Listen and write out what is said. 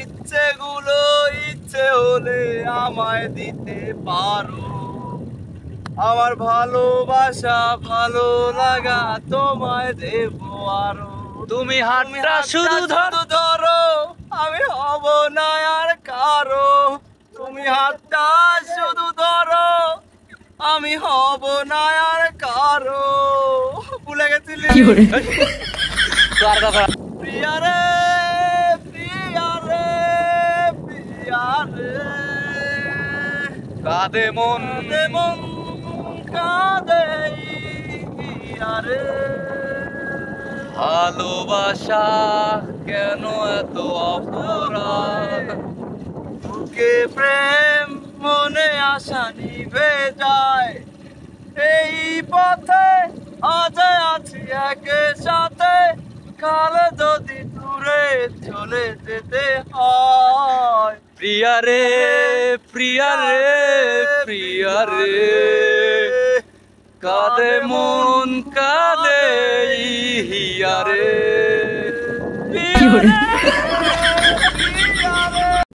ইচ্ছেগুলো ইচ্ছে হলে আমায় দিতে পারো, আমার ভালোবাসা ভালো লাগা তোমায় দেবো আরো। তুমি হাতটা শুধু ধরো, আমি হব না আর কারো। তুমি হাতটা শুধু ধরো, আমি হব না আর কারো। ভুলে গেছিলি প্রিয়া রে, প্রিয়া রে, প্রিয়া রে, কাঁদে মন মন কাঁদে প্রিয়া রে। ভালোবাসা কেন এত অপরাধ, বুকে প্রেম মনে আশা নিভে যায়, এই পথে আজ আছি একে সাথে, কাল যদি দূরে চলে যেতে হয়। প্রিয়া রে, প্রিয়া রে, প্রিয়া রে, কাঁদে মন কাঁদে হিয়া রে।